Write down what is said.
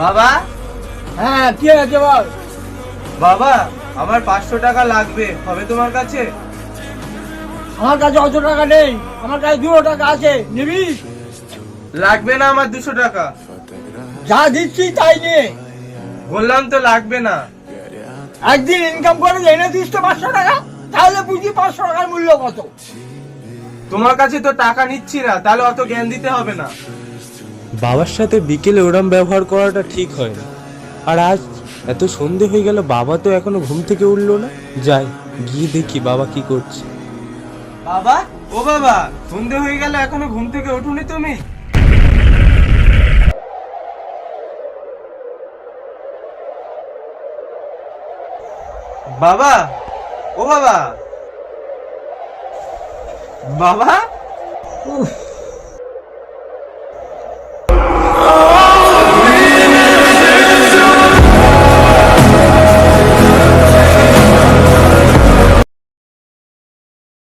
বাবা। হ্যাঁ, কি আছে বল। বাবা, আমার 500 টাকা লাগবে, হবে তোমার কাছে? আমার কাছে অত টাকা নেই, আমার কাছে 200 টাকা আছে, নিবি? লাগবে না আমার 200 টাকা। যা দিচ্ছি তাই নে। বললাম তো লাগবে না। একদিন ইনকাম করে এনে দিস তো 500 টাকা, তাহলে বুঝি 500 টাকার মূল্য কত। তোমার কাছে তো টাকা নিচ্ছি না, তাহলে অত জ্ঞান দিতে হবে না। বাবার সাথে বিকেলে ওরম ব্যবহার করাটা ঠিক হয় না। আর আজ এত সন্ধে হয়ে গেল, বাবা তো এখনো ঘুম থেকে উঠলো না। যাই গিয়ে দেখি বাবা কি করছে। বাবা, ও বাবা, সন্ধে হয়ে গেল, এখনো ঘুম থেকে ওঠোনি তুমি? বাবা, ও বাবা, বাবা। উফ,